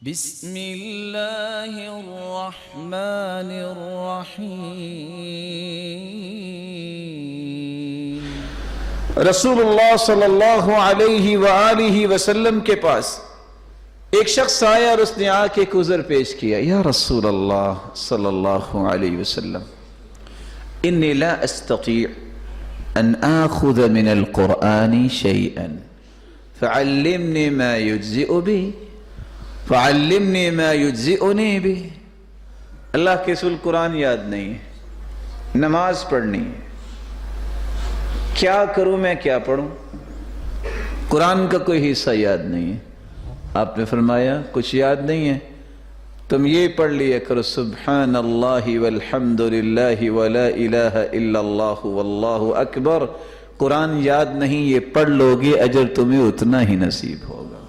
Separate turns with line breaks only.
بسم اللہ الرحمن الرحیم۔
رسول اللہ صلی اللہ علیہ وآلہ وسلم کے پاس ایک شخص آیا اور اس نے آ کے ایک عذر پیش کیا، یا رسول اللہ صلی اللہ علیہ وسلم، انی لا استطیع ان آخذ من القرآن شیئا فعلمنی ما یجزئ بی فعلمنی ما یجزئنی بی۔ اللہ کے رسول قرآن یاد نہیں ہے، نماز پڑھنی ہے، کیا کروں میں کیا پڑھوں؟ قرآن کا کوئی حصہ یاد نہیں ہے۔ آپ نے فرمایا کچھ یاد نہیں ہے، تم یہ پڑھ لیا کرو سبحان اللہ والحمد للہ ولا الہ الا اللہ واللہ اکبر۔ قرآن یاد نہیں، یہ پڑھ لو گے اجر تمہیں اتنا ہی نصیب ہوگا۔